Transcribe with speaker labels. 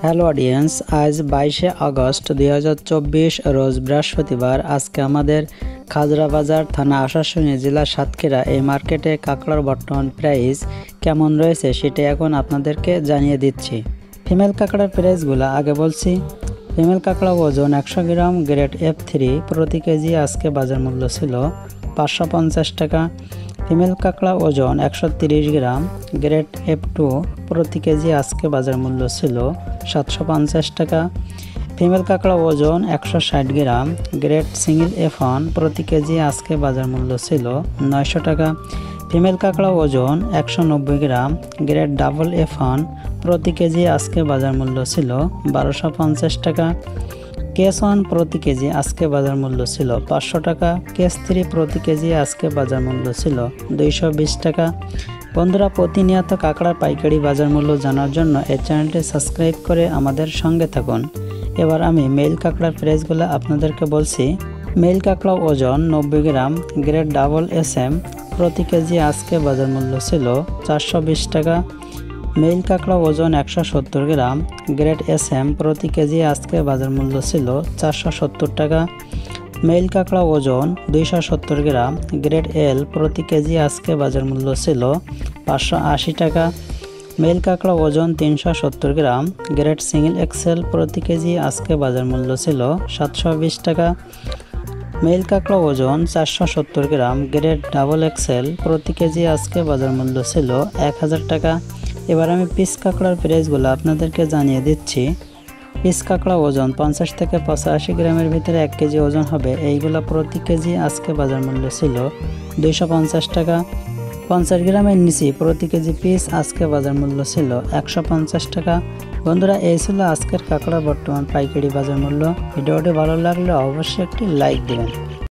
Speaker 1: Hello audience, আজ 22শে August 2024 রোজ বৃহস্পতিবার। আজকে আমাদের খাজরাবাজার থানা আশাশুনি জেলা সাতক্ষীরা এই মার্কেটে কাঁকড়ার বর্তমান প্রাইস কেমন রয়েছে সেটা এখন আপনাদেরকে জানিয়ে দিচ্ছি। ফিমেল কাঁকড়ার প্রাইসগুলো আগে বলছি। ফিমেল কাঁকড়া ওজন 100 গ্রাম গ্রেড F3 প্রতি কেজি আজকে বাজার মূল্য ছিল 550 টাকা। ফিমেল কাঁকড়া ওজন 130 গ্রাম গ্রেড F2 প্রতি কেজি আজকে বাজার মূল্য ছিল 750 টাকা। ফিমেল কাঁকড়া ওজন 160 গ্রাম গ্রেড সিঙ্গেল F1 প্রতি কেজি আজকে বাজার মূল্য ছিল 900 টাকা। ফিমেল কাঁকড়া ওজন 190 গ্রাম গ্রেড ডাবল F1 প্রতি কেজি আজকে বাজার মূল্য ছিল 1250 টাকা। কেস 1 প্রতি কেজি আজকে বাজার মূল্য ছিল 500 টাকা। কেস 3 প্রতি কেজি আজকে বাজার মূল্য ছিল 220 টাকা। বন্ধুরা, প্রতিনিয়ত কাঁকড়ার পাইকারি বাজার মূল্য জানার জন্য এই চ্যানেলটি সাবস্ক্রাইব করে আমাদের সঙ্গে থাকুন। এবার আমি মেল কাঁকড়ার প্রাইসগুলো আপনাদেরকে বলছি। মেল কাঁকড়া ওজন 90 গ্রাম গ্রেড ডাবল SM প্রতি কেজি আজকে বাজার মূল্য ছিল 420 টাকা। মেল কাঁকড়া ওজন 170 গ্রাম গ্রেড SM প্রতি কেজি আজকে বাজার মূল্য ছিল 470 টাকা। মেল কাঁকড়া ওজন 270 গ্রাম গ্রেড L প্রতি কেজি আজকে বাজার মূল্য ছিল 580 টাকা। মেল কাঁকড়া ওজন 370 গ্রাম গ্রেড সিঙ্গেল XL প্রতি কেজি আজকে বাজার মূল্য ছিল 720 টাকা। মেল কাঁকড়া ওজন 470 গ্রাম গ্রেড ডাবল XL প্রতি কেজি আজকে বাজার মূল্য ছিল 1000 টাকা। এবার আমি পিস কাঁকড়ার প্রাইসগুলো আপনাদেরকে জানিয়ে দিচ্ছি। পিস কাঁকড়া ওজন 50 থেকে 85 গ্রামের ভিতরে 1 কেজি ওজন হবে, এইগুলো প্রতি কেজি আজকে বাজার মূল্য ছিল 250 টাকা। 50 গ্রামের নিচে প্রতি কেজি পিস আজকে বাজার মূল্য ছিল 150 টাকা। বন্ধুরা, এই ছিল আজকের কাঁকড়ার বর্তমান পাইকারি বাজার মূল্য। ভিডিওটি ভালো লাগলে অবশ্যই একটি লাইক দিবেন।